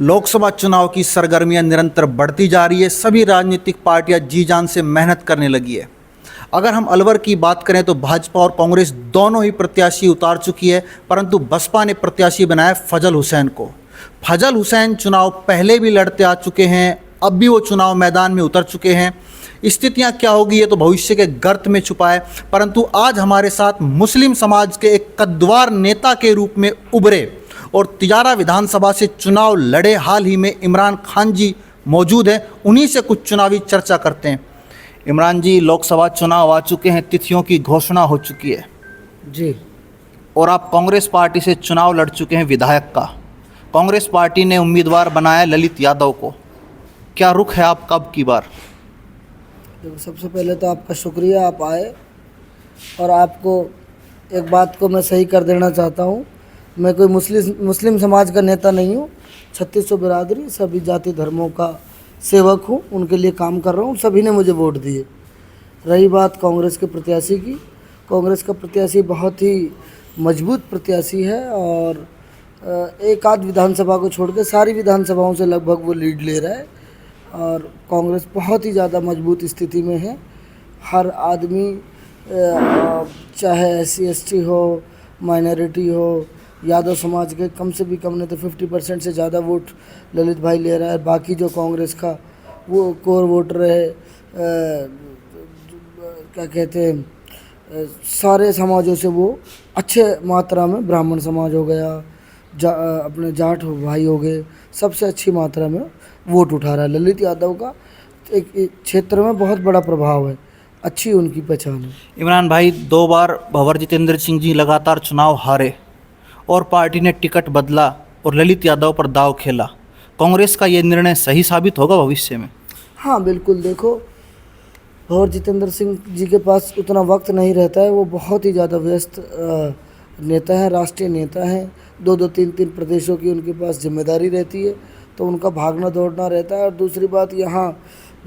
लोकसभा चुनाव की सरगर्मियां निरंतर बढ़ती जा रही है। सभी राजनीतिक पार्टियां जी जान से मेहनत करने लगी है। अगर हम अलवर की बात करें तो भाजपा और कांग्रेस दोनों ही प्रत्याशी उतार चुकी है, परंतु बसपा ने प्रत्याशी बनाया फजल हुसैन को। फजल हुसैन चुनाव पहले भी लड़ते आ चुके हैं, अब भी वो चुनाव मैदान में उतर चुके हैं। स्थितियां क्या होगी ये तो भविष्य के गर्त में छुपा है, परंतु आज हमारे साथ मुस्लिम समाज के एक कद्दावर नेता के रूप में उभरे और तिजारा विधानसभा से चुनाव लड़े हाल ही में इमरान खान जी मौजूद हैं। उन्हीं से कुछ चुनावी चर्चा करते हैं। इमरान जी, लोकसभा चुनाव आ चुके हैं, तिथियों की घोषणा हो चुकी है जी। और आप कांग्रेस पार्टी से चुनाव लड़ चुके हैं विधायक का। कांग्रेस पार्टी ने उम्मीदवार बनाया ललित यादव को। क्या रुख है आपका अब की बार? देखो, सबसे पहले तो आपका शुक्रिया, आप आए। और आपको एक बात को मैं सही कर देना चाहता हूँ, मैं कोई मुस्लिम समाज का नेता नहीं हूँ। 3600 बिरादरी, सभी जाति धर्मों का सेवक हूँ, उनके लिए काम कर रहा हूँ। सभी ने मुझे वोट दिए। रही बात कांग्रेस के प्रत्याशी की, कांग्रेस का प्रत्याशी बहुत ही मजबूत प्रत्याशी है और एक आध विधानसभा को छोड़ के सारी विधानसभाओं से लगभग वो लीड ले रहा है और कांग्रेस बहुत ही ज़्यादा मजबूत स्थिति में है। हर आदमी, चाहे SC ST हो, माइनॉरिटी हो, यादव समाज के कम से भी कम नहीं तो 50% से ज़्यादा वोट ललित भाई ले रहा है। बाकी जो कांग्रेस का वो कोर वोटर है, क्या कहते हैं, सारे समाजों से वो अच्छे मात्रा में, ब्राह्मण समाज हो गया, अपने जाट भाई हो गए, सबसे अच्छी मात्रा में वोट उठा रहा है। ललित यादव का एक क्षेत्र में बहुत बड़ा प्रभाव है, अच्छी उनकी पहचान है। इमरान भाई, 2 बार भंवर जितेंद्र सिंह जी लगातार चुनाव हारे और पार्टी ने टिकट बदला और ललित यादव पर दाव खेला। कांग्रेस का ये निर्णय सही साबित होगा भविष्य में? हाँ, बिल्कुल। देखो, भंवर जितेंद्र सिंह जी के पास उतना वक्त नहीं रहता है, वो बहुत ही ज़्यादा व्यस्त नेता हैं, राष्ट्रीय नेता हैं। 2-2, 3-3 प्रदेशों की उनके पास जिम्मेदारी रहती है, तो उनका भागना दौड़ना रहता है। और दूसरी बात, यहाँ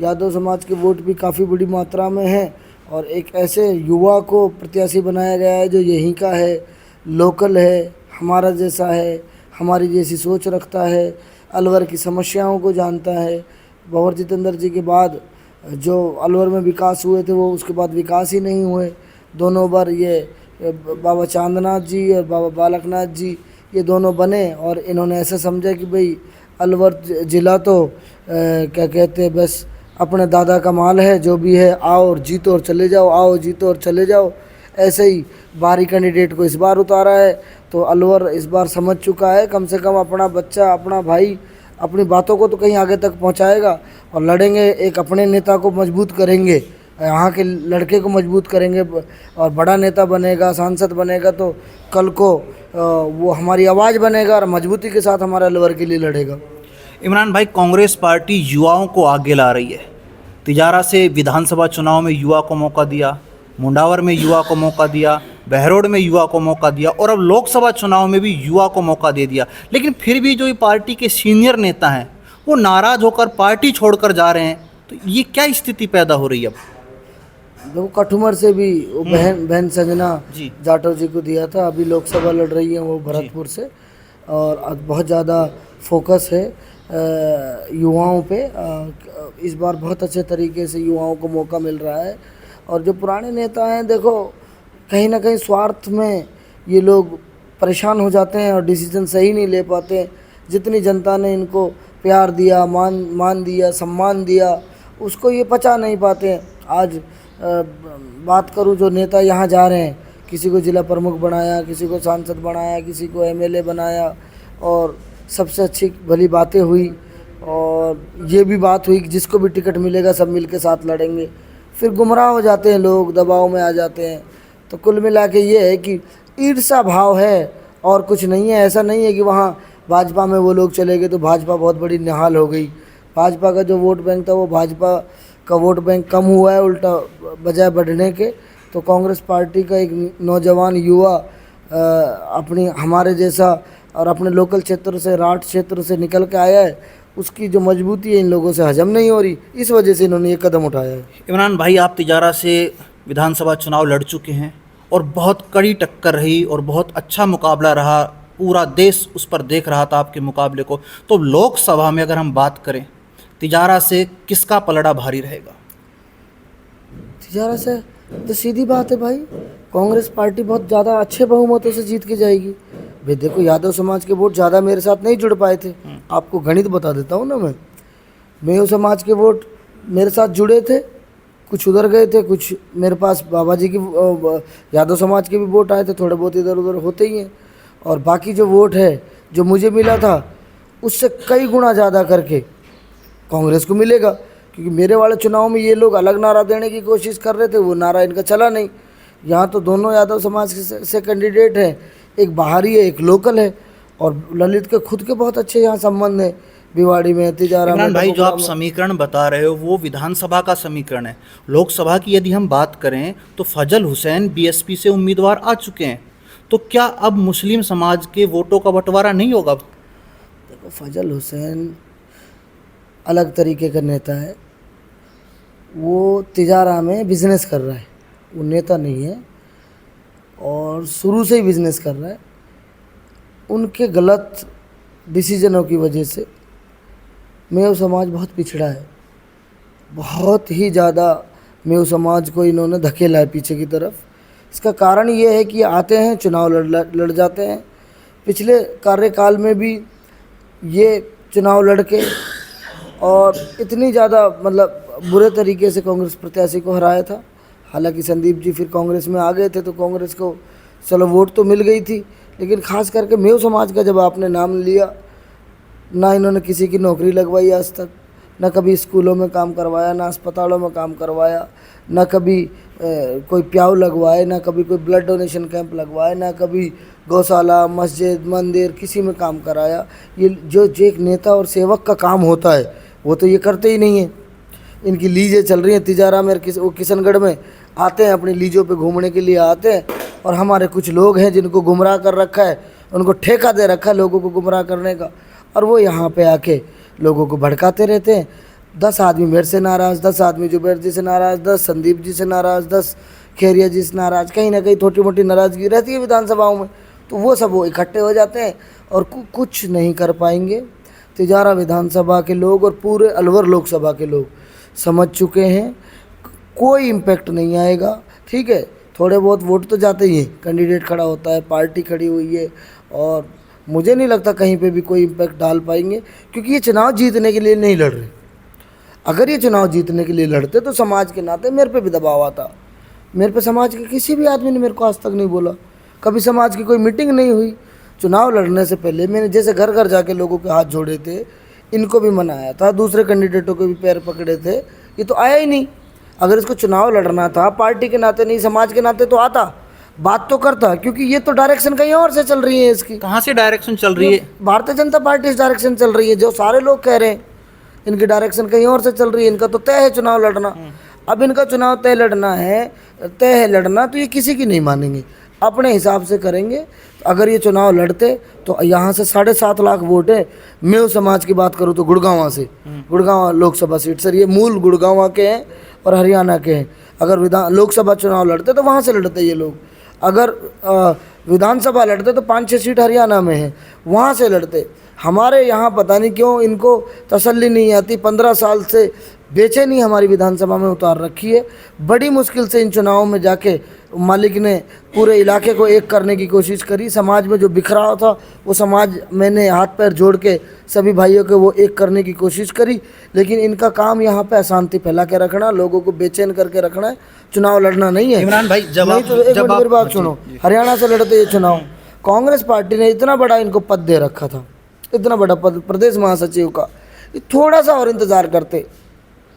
यादव समाज के वोट भी काफ़ी बड़ी मात्रा में हैं और एक ऐसे युवा को प्रत्याशी बनाया गया है जो यहीं का है, लोकल है, हमारा जैसा है, हमारी जैसी सोच रखता है, अलवर की समस्याओं को जानता है। भंवर जितेंद्र जी के बाद जो अलवर में विकास हुए थे वो उसके बाद विकास ही नहीं हुए। दोनों बार ये बाबा चांदनाथ जी और बाबा बालकनाथ जी ये दोनों बने और इन्होंने ऐसा समझा कि भाई अलवर ज़िला तो क्या कहते हैं, बस अपने दादा का माल है, जो भी है आओ और जीतो और चले जाओ, आओ जीतो और चले जाओ। ऐसे ही बाहरी कैंडिडेट को इस बार उतारा है, तो अलवर इस बार समझ चुका है कम से कम अपना बच्चा, अपना भाई अपनी बातों को तो कहीं आगे तक पहुंचाएगा और लड़ेंगे, एक अपने नेता को मजबूत करेंगे, यहाँ के लड़के को मजबूत करेंगे और बड़ा नेता बनेगा, सांसद बनेगा, तो कल को वो हमारी आवाज़ बनेगा और मजबूती के साथ हमारे अलवर के लिए लड़ेगा। इमरान भाई, कांग्रेस पार्टी युवाओं को आगे ला रही है। तिजारा से विधानसभा चुनाव में युवा को मौका दिया, मुंडावर में युवा को मौका दिया, बहरोड में युवा को मौका दिया और अब लोकसभा चुनाव में भी युवा को मौका दे दिया। लेकिन फिर भी जो ये पार्टी के सीनियर नेता हैं वो नाराज़ होकर पार्टी छोड़कर जा रहे हैं, तो ये क्या स्थिति पैदा हो रही है अब? देखो, कठुमर से भी वो बहन संजना जाटव जी को दिया था, अभी लोकसभा लड़ रही है वो भरतपुर से और बहुत ज़्यादा फोकस है युवाओं पे। इस बार बहुत अच्छे तरीके से युवाओं को मौका मिल रहा है। और जो पुराने नेता हैं, देखो, कहीं ना कहीं स्वार्थ में ये लोग परेशान हो जाते हैं और डिसीजन सही नहीं ले पाते। जितनी जनता ने इनको प्यार दिया, मान दिया, सम्मान दिया, उसको ये पचा नहीं पाते। आज बात करूं, जो नेता यहाँ जा रहे हैं, किसी को जिला प्रमुख बनाया, किसी को सांसद बनाया, किसी को MLA बनाया और सबसे अच्छी भली बातें हुई और ये भी बात हुई कि जिसको भी टिकट मिलेगा सब मिल के साथ लड़ेंगे। फिर गुमराह हो जाते हैं लोग, दबाव में आ जाते हैं। तो कुल मिला के ये है कि ईर्ष्या भाव है और कुछ नहीं है। ऐसा नहीं है कि वहाँ भाजपा में वो लोग चले गए तो भाजपा बहुत बड़ी निहाल हो गई। भाजपा का जो वोट बैंक था वो भाजपा का वोट बैंक कम हुआ है उल्टा, बजाय बढ़ने के। तो कांग्रेस पार्टी का एक नौजवान युवा अपनी हमारे जैसा और अपने लोकल क्षेत्र से, राठ क्षेत्र से निकल के आया है, उसकी जो मजबूती है इन लोगों से हजम नहीं हो रही, इस वजह से इन्होंने ये कदम उठाया है। इमरान भाई, आप तिजारा से विधानसभा चुनाव लड़ चुके हैं और बहुत कड़ी टक्कर रही और बहुत अच्छा मुकाबला रहा पूरा देश उस पर देख रहा था आपके मुकाबले को। तो लोकसभा में अगर हम बात करें, तिजारा से किसका पलड़ा भारी रहेगा? तिजारा से तो सीधी बात है भाई, कांग्रेस पार्टी बहुत ज़्यादा अच्छे बहुमतों से जीत के जाएगी। भाई देखो, यादव समाज के वोट ज़्यादा मेरे साथ नहीं जुड़ पाए थे। आपको गणित बता देता हूँ ना मैं। मेयो समाज के वोट मेरे साथ जुड़े थे, कुछ उधर गए थे, कुछ मेरे पास बाबा जी की यादव समाज के भी वोट आए थे, थोड़े बहुत इधर उधर होते ही हैं। और बाकी जो वोट है जो मुझे मिला था उससे कई गुना ज़्यादा करके कांग्रेस को मिलेगा, क्योंकि मेरे वाले चुनाव में ये लोग अलग नारा देने की कोशिश कर रहे थे, वो नारा इनका चला नहीं। यहाँ तो दोनों यादव समाज से कैंडिडेट हैं, एक बाहरी है एक लोकल है, और ललित के खुद के बहुत अच्छे यहाँ संबंध हैं, भिवाड़ी में, तिजारा में। इमरान भाई, जो आप समीकरण बता रहे हो वो विधानसभा का समीकरण है। लोकसभा की यदि हम बात करें तो फजल हुसैन बीएसपी से उम्मीदवार आ चुके हैं, तो क्या अब मुस्लिम समाज के वोटों का बंटवारा नहीं होगा? देखो, फजल हुसैन अलग तरीके का नेता है, वो तिजारा में बिजनेस कर रहा है, वो नेता नहीं है, और शुरू से ही बिजनेस कर रहा है। उनके गलत डिसीजनों की वजह से मेयो समाज बहुत पिछड़ा है, बहुत ही ज़्यादा मेयो समाज को इन्होंने धकेला है पीछे की तरफ। इसका कारण ये है कि आते हैं, चुनाव लड़ जाते हैं। पिछले कार्यकाल में भी ये चुनाव लड़के और इतनी ज़्यादा मतलब बुरे तरीके से कांग्रेस प्रत्याशी को हराया था। हालांकि संदीप जी फिर कांग्रेस में आ गए थे, तो कांग्रेस को चलो वोट तो मिल गई थी, लेकिन ख़ास करके मेयो समाज का जब आपने नाम लिया, ना इन्होंने किसी की नौकरी लगवाई आज तक, ना कभी स्कूलों में काम करवाया, ना अस्पतालों में काम करवाया, ना कभी कोई प्याऊ लगवाए, ना कभी कोई ब्लड डोनेशन कैंप लगवाए, ना कभी गौशाला, मस्जिद, मंदिर किसी में काम कराया। ये जो एक नेता और सेवक का काम होता है वो तो ये करते ही नहीं है। इनकी लीजें चल रही हैं तिजारा में, वो किशनगढ़ में आते हैं, अपनी लीजों पे घूमने के लिए आते हैं, और हमारे कुछ लोग हैं जिनको गुमराह कर रखा है, उनको ठेका दे रखा है लोगों को गुमराह करने का, और वो यहाँ पे आके लोगों को भड़काते रहते हैं। 10 आदमी मेरे से नाराज़, 10 आदमी जुबैर जी से नाराज़, 10 संदीप जी से नाराज़, 10 खेरिया जी से नाराज़, कहीं ना कहीं छोटी मोटी नाराज़गी रहती है विधानसभाओं में, तो वो सब वो इकट्ठे हो जाते हैं और कुछ नहीं कर पाएंगे। तिजारा विधानसभा के लोग और पूरे अलवर लोकसभा के लोग समझ चुके हैं, कोई इम्पैक्ट नहीं आएगा। ठीक है, थोड़े बहुत वोट तो जाते ही हैं, कैंडिडेट खड़ा होता है, पार्टी खड़ी हुई है, और मुझे नहीं लगता कहीं पे भी कोई इम्पैक्ट डाल पाएंगे, क्योंकि ये चुनाव जीतने के लिए नहीं लड़ रहे। अगर ये चुनाव जीतने के लिए लड़ते तो समाज के नाते मेरे पे भी दबाव आता। मेरे पे समाज के किसी भी आदमी ने मेरे को आज तक नहीं बोला, कभी समाज की कोई मीटिंग नहीं हुई। चुनाव लड़ने से पहले मैंने जैसे घर घर जाके लोगों के हाथ जोड़े थे, इनको भी मनाया था, दूसरे कैंडिडेटों के भी पैर पकड़े थे, ये तो आया ही नहीं। अगर इसको चुनाव लड़ना था पार्टी के नाते नहीं समाज के नाते तो आता, बात तो करता, क्योंकि ये तो डायरेक्शन कहीं और से चल रही है इसकी। कहाँ से डायरेक्शन चल रही है? भारतीय जनता पार्टी से डायरेक्शन चल रही है, जो सारे लोग कह रहे हैं इनकी डायरेक्शन कहीं और से चल रही है। इनका तो तय है चुनाव लड़ना। अब इनका चुनाव तय है लड़ना, तो ये किसी की नहीं मानेंगे, अपने हिसाब से करेंगे। अगर ये चुनाव लड़ते तो यहाँ से 7.5 लाख वोट है। मेयो समाज की बात करूँ तो गुड़गांव से, गुड़गांव लोकसभा सीट, सर ये मूल गुड़गांव के हैं और हरियाणा के हैं। अगर लोकसभा चुनाव लड़ते तो वहाँ से लड़ते ये लोग। अगर विधानसभा लड़ते तो 5-6 सीट हरियाणा में है, वहाँ से लड़ते। हमारे यहाँ पता नहीं क्यों इनको तसल्ली नहीं आती, 15 साल से बेचैनी हमारी विधानसभा में उतार रखी है। बड़ी मुश्किल से इन चुनावों में जाके मालिक ने पूरे इलाके को एक करने की कोशिश करी। समाज में जो बिखराव था वो समाज मैंने हाथ पैर जोड़ के सभी भाइयों को वो एक करने की कोशिश करी, लेकिन इनका काम यहाँ पे अशांति फैला के रखना, लोगों को बेचैन करके रखना है, चुनाव लड़ना नहीं है। इमरान भाई, जब नहीं तो एक मिनट मेरी बात सुनो, हरियाणा से लड़ते ये चुनाव, कांग्रेस पार्टी ने इतना बड़ा इनको पद दे रखा था, इतना बड़ा पद प्रदेश महासचिव का, थोड़ा सा और इंतज़ार करते।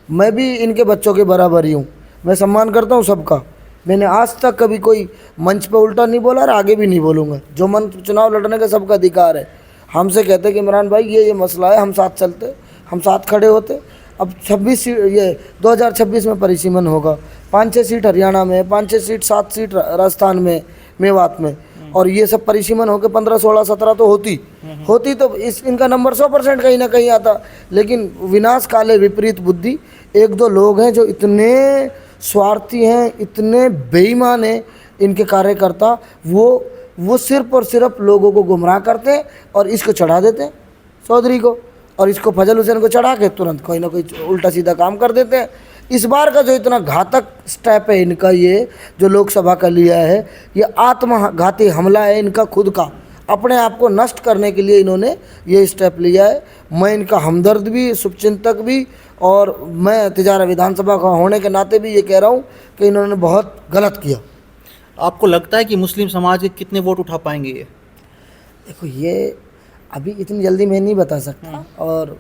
मैं भी इनके बच्चों के बराबर ही हूँ, मैं सम्मान करता हूँ सबका। मैंने आज तक कभी कोई मंच पे उल्टा नहीं बोला और आगे भी नहीं बोलूँगा। जो मन चुनाव लड़ने का सबका अधिकार है। हमसे कहते कि इमरान भाई ये मसला है, हम साथ चलते, हम साथ खड़े होते। अब 26 सीट ये 2026 में परिसीमन होगा, 5-6 सीट हरियाणा में, 5-6 सीट 7 सीट राजस्थान में, मेवात में, और ये सब परिसीमन होकर 15, 16, 17 तो होती तो इनका नंबर 100% कहीं ना कहीं आता। लेकिन विनाश काले विपरीत बुद्धि, 1-2 लोग हैं जो इतने स्वार्थी हैं, इतने बेईमान हैं इनके कार्यकर्ता, वो वो सिर्फ और सिर्फ लोगों को गुमराह करते हैं और इसको चढ़ा देते हैं चौधरी को, और इसको फजल हुसैन को चढ़ा के तुरंत कोई ना कोई उल्टा सीधा काम कर देते हैं। इस बार का जो इतना घातक स्टेप है इनका, ये जो लोकसभा का लिया है, ये आत्मघाती हमला है इनका खुद का, अपने आप को नष्ट करने के लिए इन्होंने ये स्टेप लिया है। मैं इनका हमदर्द भी, शुभचिंतक भी, और मैं तिजारा विधानसभा का होने के नाते भी ये कह रहा हूँ कि इन्होंने बहुत गलत किया। आपको लगता है कि मुस्लिम समाज के कितने वोट उठा पाएंगे ये? देखो, ये अभी इतनी जल्दी मैं नहीं बता सकता, और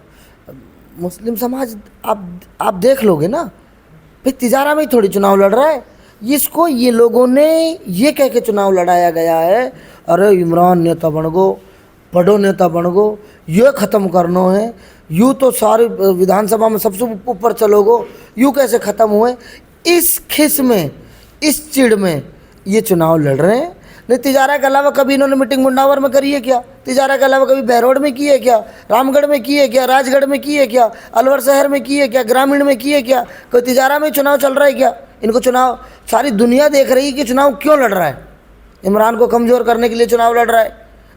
मुस्लिम समाज आप देख लोगे ना, फिर तिजारा में ही थोड़ी चुनाव लड़ रहा है, इसको ये लोगों ने ये कह के चुनाव लड़ाया गया है, अरे इमरान नेता बन गो, बड़ो नेता बन गो, ये ख़त्म करना है, यूँ तो सारे विधानसभा में सबसे ऊपर चलोगो, यूँ कैसे ख़त्म हुए, इस खिस में, इस चिड़ में ये चुनाव लड़ रहे हैं। नहीं, तिजारा के अलावा कभी इन्होंने मीटिंग मुंडावर में करी है क्या? तिजारा के अलावा कभी बहरोड में की है क्या? रामगढ़ में की है क्या? राजगढ़ में की है क्या? अलवर शहर में की है क्या? ग्रामीण में की है क्या? कोई तिजारा में चुनाव चल रहा है क्या? इनको चुनाव, सारी दुनिया देख रही है कि चुनाव क्यों लड़ रहा है। इमरान को कमज़ोर करने के लिए चुनाव लड़ रहा है,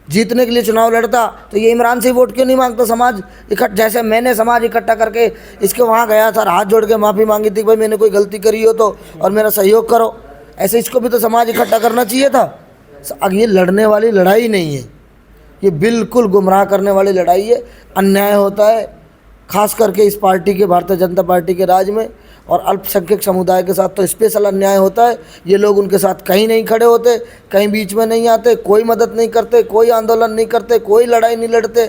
जीतने के लिए चुनाव लड़ता तो ये इमरान से वोट क्यों नहीं मांगता समाज इकट्ठा? जैसे मैंने समाज इकट्ठा करके इसके वहाँ गया था, हाथ जोड़ के माफ़ी मांगी थी, भाई मैंने कोई गलती करी हो तो और मेरा सहयोग करो, ऐसे इसको भी तो समाज इकट्ठा करना चाहिए था। अब ये लड़ने वाली लड़ाई नहीं है, ये बिल्कुल गुमराह करने वाली लड़ाई है। अन्याय होता है खास करके इस पार्टी के, भारतीय जनता पार्टी के राज में, और अल्पसंख्यक समुदाय के साथ तो स्पेशल अन्याय होता है। ये लोग उनके साथ कहीं नहीं खड़े होते, कहीं बीच में नहीं आते, कोई मदद नहीं करते, कोई आंदोलन नहीं करते, कोई लड़ाई नहीं लड़ते,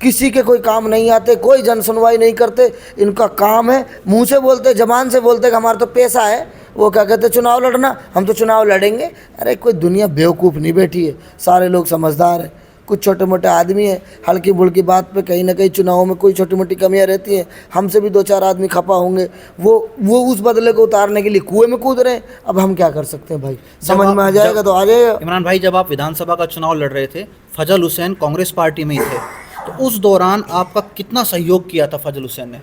किसी के कोई काम नहीं आते, कोई जन सुनवाई नहीं करते। इनका काम है मुंह से बोलते, जबान से बोलते कि हमारा तो पैसा है, वो क्या कहते चुनाव लड़ना, हम तो चुनाव लड़ेंगे। अरे कोई दुनिया बेवकूफ़ नहीं बैठी है, सारे लोग समझदार हैं, कुछ छोटे मोटे आदमी हैं, हल्की बुल्की बात पे कहीं ना कहीं चुनावों में कोई छोटी मोटी कमियां रहती हैं, हमसे भी 2-4 आदमी खपा होंगे, वो उस बदले को उतारने के लिए कुएं में कूद रहे हैं। अब हम क्या कर सकते हैं भाई, समझ में आ जाएगा तो आ जाएगा। इमरान भाई, जब आप विधानसभा का चुनाव लड़ रहे थे, फजल हुसैन कांग्रेस पार्टी में ही थे, तो उस दौरान आपका कितना सहयोग किया था फजल हुसैन ने?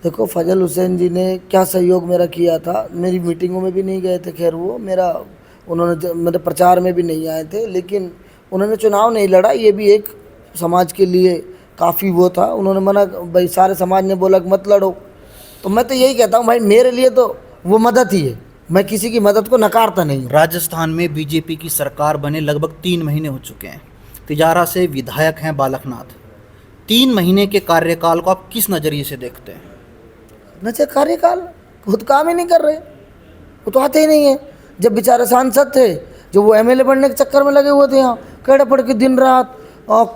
देखो, फजल हुसैन जी ने क्या सहयोग मेरा किया था, मेरी मीटिंगों में भी नहीं गए थे, खैर वो उन्होंने मेरे प्रचार में भी नहीं आए थे, लेकिन उन्होंने चुनाव नहीं लड़ा, ये भी एक समाज के लिए काफ़ी वो था। उन्होंने मना, भाई सारे समाज ने बोला कि मत लड़ो, तो मैं तो यही कहता हूँ भाई, मेरे लिए तो वो मदद ही है, मैं किसी की मदद को नकारता नहीं हूँ। राजस्थान में बीजेपी की सरकार बने लगभग 3 महीने हो चुके हैं, तिजारा से विधायक हैं बालकनाथ, 3 महीने के कार्यकाल को आप किस नज़रिए से देखते हैं? नचे कार्यकाल खुद काम ही नहीं कर रहे, वो तो आते ही नहीं है। जब बेचारे सांसद थे, जो वो एमएलए बनने के चक्कर में लगे हुए थे, यहाँ कड़े पड़ के दिन रात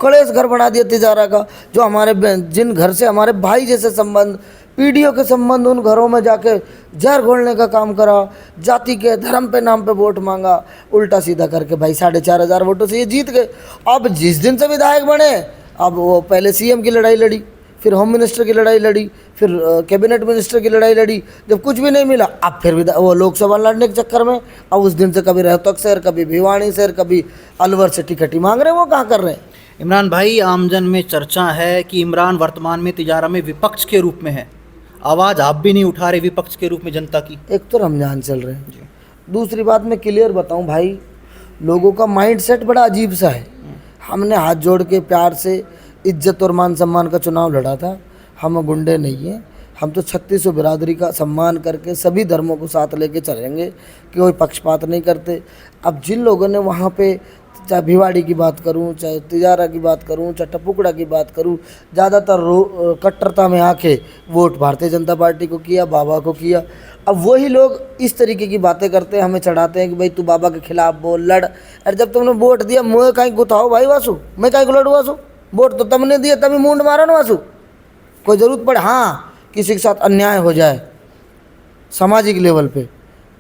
कलेश घर बना दिया तिजारा का। जो हमारे जिन घर से हमारे भाई जैसे संबंध, पीढ़ियों के संबंध, उन घरों में जाके जहर घोलने का काम करा, जाति के धर्म पे नाम पे वोट मांगा, उल्टा सीधा करके भाई 4,500 वोटों से ये जीत गए। अब जिस दिन से विधायक बने, अब वो पहले सीएम की लड़ाई लड़ी, फिर होम मिनिस्टर की लड़ाई लड़ी, फिर कैबिनेट मिनिस्टर की लड़ाई लड़ी, जब कुछ भी नहीं मिला अब फिर वो लोकसभा लड़ने के चक्कर में अब उस दिन से कभी रोहतक शहर, कभी भिवानी शहर, कभी अलवर से टिकट ही मांग रहे हैं। वो कहाँ कर रहे हैं? इमरान भाई, आमजन में चर्चा है कि इमरान वर्तमान में तिजारा में विपक्ष के रूप में है, आवाज़ आप भी नहीं उठा रहे विपक्ष के रूप में जनता की। एक तो रमजान चल रहे हैं, दूसरी बात मैं क्लियर बताऊं भाई, लोगों का माइंड सेट बड़ा अजीब सा है। हमने हाथ जोड़ के प्यार से इज्जत और मान सम्मान का चुनाव लड़ा था, हम गुंडे नहीं हैं, हम तो 3600 बिरादरी का सम्मान करके सभी धर्मों को साथ लेके चलेंगे, कि कोई पक्षपात नहीं करते। अब जिन लोगों ने वहाँ पे, चाहे भिवाड़ी की बात करूँ, चाहे तिजारा की बात करूँ, चाहे टपुकड़ा की बात करूँ, ज़्यादातर कट्टरता में आके वोट भारतीय जनता पार्टी को किया, बाबा को किया। अब वही लोग इस तरीके की बातें करते हैं, हमें चढ़ाते हैं कि भाई तू बाबा के खिलाफ बोल, लड़। अरे जब तुमने वोट दिया, मुँह कहीं गुथाओ भाई वासु, मैं कहीं को लड़ू वासु, वोट तो तुमने दिया, तभी मुंड मारो ना वासु। कोई ज़रूरत पड़े, हाँ किसी के साथ अन्याय हो जाए सामाजिक लेवल पे,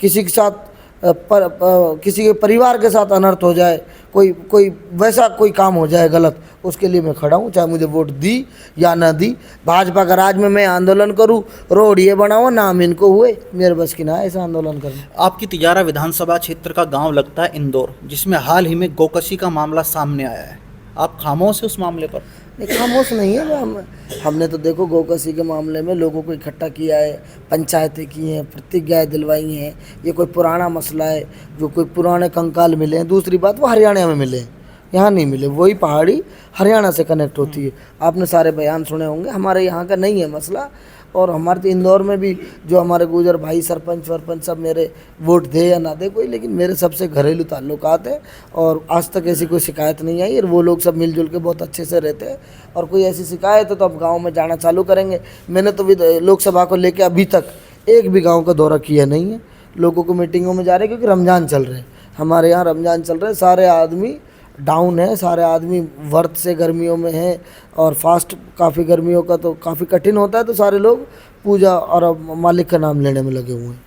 किसी के साथ किसी के परिवार के साथ अनर्थ हो जाए, कोई वैसा कोई काम हो जाए गलत, उसके लिए मैं खड़ा हूँ, चाहे मुझे वोट दी या ना दी। भाजपा का राज में मैं आंदोलन करूँ, रोड ये बनाओ, नाम इनको हुए, मेरे बस की ना है ऐसा आंदोलन करना। आपकी तिजारा विधानसभा क्षेत्र का गांव लगता है इंदौर, जिसमें हाल ही में गोकशी का मामला सामने आया है, आप खामोश है उस मामले पर? नहीं, खामोश नहीं है हमने तो देखो गोकसी के मामले में लोगों को इकट्ठा किया है, पंचायतें की हैं, प्रतिज्ञाएं दिलवाई हैं। ये कोई पुराना मसला है, जो कोई पुराने कंकाल मिले हैं। दूसरी बात, वो हरियाणा में मिले हैं, यहाँ नहीं मिले। वही पहाड़ी हरियाणा से कनेक्ट होती है। आपने सारे बयान सुने होंगे, हमारे यहाँ का नहीं है मसला। और हमारे तो इंदौर में भी जो हमारे गुजर भाई सरपंच वरपंच सब मेरे वोट दे या ना दे कोई, लेकिन मेरे सबसे घरेलू ताल्लुकात हैं और आज तक ऐसी कोई शिकायत नहीं आई। और वो लोग सब मिलजुल के बहुत अच्छे से रहते हैं। और कोई ऐसी शिकायत है तो अब गांव में जाना चालू करेंगे। मैंने तो लोकसभा को लेकर अभी तक एक भी गाँव का दौरा किया नहीं है। लोगों को मीटिंगों में जा रहे हैं क्योंकि रमज़ान चल रहे हैं, हमारे यहाँ रमज़ान चल रहे हैं। सारे आदमी डाउन है, सारे आदमी व्रत से गर्मियों में हैं और फास्ट काफ़ी गर्मियों का तो काफ़ी कठिन होता है, तो सारे लोग पूजा और मालिक का नाम लेने में लगे हुए हैं।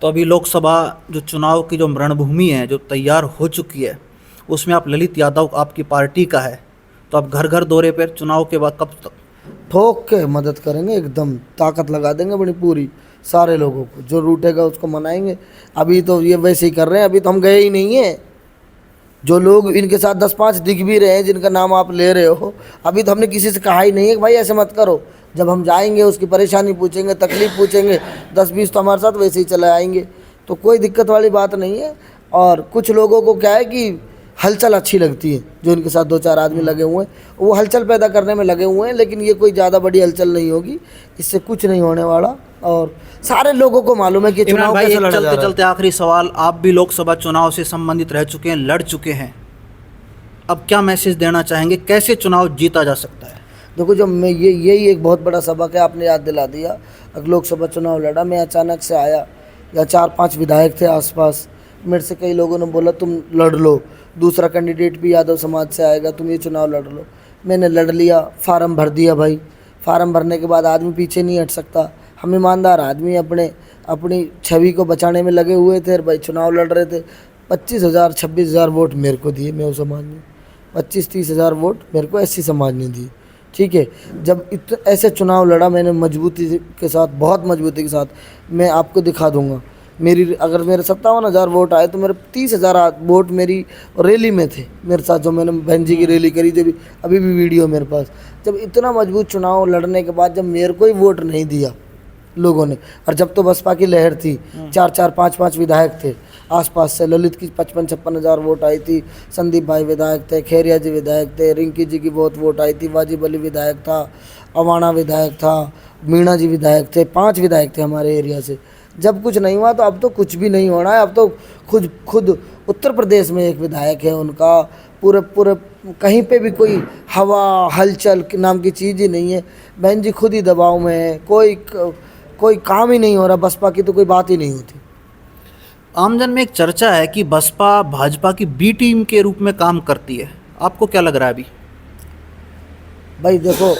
तो अभी लोकसभा जो चुनाव की जो रणभूमि है जो तैयार हो चुकी है, उसमें आप ललित यादव आपकी पार्टी का है, तो आप घर घर दौरे पर चुनाव के बाद कब तक ठोक के मदद करेंगे, एकदम ताकत लगा देंगे बड़ी पूरी। सारे लोगों को जो रूठेगा उसको मनाएंगे। अभी तो ये वैसे ही कर रहे हैं, अभी तो हम गए ही नहीं हैं। जो लोग इनके साथ 10-5 दिख भी रहे हैं जिनका नाम आप ले रहे हो, अभी तो हमने किसी से कहा ही नहीं है कि भाई ऐसे मत करो। जब हम जाएंगे उसकी परेशानी पूछेंगे, तकलीफ़ पूछेंगे, 10-20 तो हमारे साथ वैसे ही चले आएंगे, तो कोई दिक्कत वाली बात नहीं है। और कुछ लोगों को क्या है कि हलचल अच्छी लगती है, जो इनके साथ 2-4 आदमी लगे हुए हैं वो हलचल पैदा करने में लगे हुए हैं, लेकिन ये कोई ज़्यादा बड़ी हलचल नहीं होगी, इससे कुछ नहीं होने वाला। और सारे लोगों को मालूम है कि चुनाव भाई, कैसे लड़ा जा चलते रहा है। चलते आखिरी सवाल, आप भी लोकसभा चुनाव से संबंधित रह चुके हैं, लड़ चुके हैं, अब क्या मैसेज देना चाहेंगे, कैसे चुनाव जीता जा सकता है? देखो, जब मैं यही एक बहुत बड़ा सबक है, आपने याद दिला दिया। अगर लोकसभा चुनाव लड़ा, मैं अचानक से आया, या 4-5 विधायक थे आसपास, मेरे से कई लोगों ने बोला तुम लड़ लो, दूसरा कैंडिडेट भी यादव समाज से आएगा, तुम ये चुनाव लड़ लो। मैंने लड़ लिया, फार्म भर दिया। भाई फार्म भरने के बाद आदमी पीछे नहीं हट सकता। हम ईमानदार आदमी अपनी छवि को बचाने में लगे हुए थे। भाई चुनाव लड़ रहे थे, 25,000-26,000 वोट मेरे को दिए, मैं उस समाज ने 25-30 हज़ार वोट मेरे को एससी समाज ने दिए। ठीक है, जब ऐसे चुनाव लड़ा मैंने मजबूती के साथ, बहुत मजबूती के साथ। मैं आपको दिखा दूंगा, अगर मेरे 57,000 वोट आए तो मेरे 30,000 वोट मेरी रैली में थे मेरे साथ, जो मैंने बहन जी की रैली करी थी, अभी भी वीडियो मेरे पास। जब इतना मजबूत चुनाव लड़ने के बाद जब मेरे को ही वोट नहीं दिया लोगों ने, और जब तो बसपा की लहर थी, 4-4, 5-5 विधायक थे आसपास से, ललित की 55-56 हज़ार वोट आई थी, संदीप भाई विधायक थे, खेरिया जी विधायक थे, रिंकी जी की बहुत वोट आई थी, वाजिब अली विधायक था, अवाना विधायक था, मीणा जी विधायक थे, 5 विधायक थे हमारे एरिया से। जब कुछ नहीं हुआ तो अब तो कुछ भी नहीं होना है। अब तो खुद उत्तर प्रदेश में एक विधायक है उनका, पूरे कहीं पे भी कोई हवा हलचल नाम की चीज़ ही नहीं है। बहन जी खुद ही दबाव में है, कोई काम ही नहीं हो रहा, बसपा की तो कोई बात ही नहीं होती। आमजन में एक चर्चा है कि बसपा भाजपा की बी टीम के रूप में काम करती है, आपको क्या लग रहा है अभी? भाई देखो,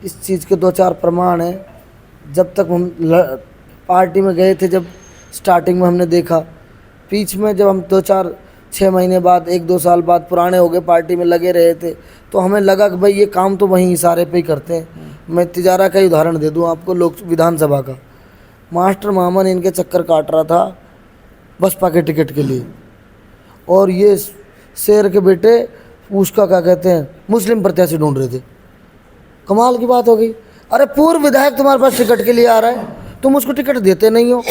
इस चीज़ के 2-4 प्रमाण हैं। जब तक हम पार्टी में गए थे, जब स्टार्टिंग में हमने देखा, बीच में जब हम 2-4-6 महीने बाद, 1-2 साल बाद पुराने हो गए, पार्टी में लगे रहे थे, तो हमें लगा कि भाई ये काम तो वहीं इशारे पे ही करते हैं। मैं तिजारा का ही उदाहरण दे दूं आपको, विधानसभा का मास्टर मामन इनके चक्कर काट रहा था बसपा के टिकट के लिए, और ये शेर के बेटे उसका क्या कहते हैं मुस्लिम प्रत्याशी ढूंढ रहे थे। कमाल की बात हो गई। अरे पूर्व विधायक तुम्हारे पास टिकट के लिए आ रहा है, तुम उसको टिकट देते नहीं हो,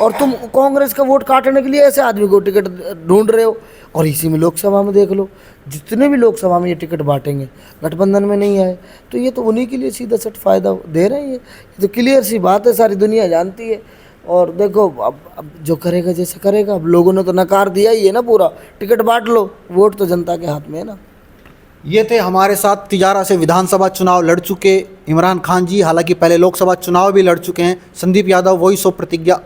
और तुम कांग्रेस का वोट काटने के लिए ऐसे आदमी को टिकट ढूंढ रहे हो। और इसी में लोकसभा में देख लो, जितने भी लोकसभा में ये टिकट बांटेंगे, गठबंधन में नहीं आए तो ये तो उन्हीं के लिए सीधा सट फ़ायदा दे रहे हैं। ये तो क्लियर सी बात है, सारी दुनिया जानती है। और देखो, अब जो करेगा जैसे करेगा। अब लोगों ने तो नकार दिया ही है ना, पूरा टिकट बांट लो, वोट तो जनता के हाथ में है ना। ये थे हमारे साथ तिजारा से विधानसभा चुनाव लड़ चुके इमरान खान जी, हालांकि पहले लोकसभा चुनाव भी लड़ चुके हैं। संदीप यादव, वॉइस ऑफ प्रतिज्ञा।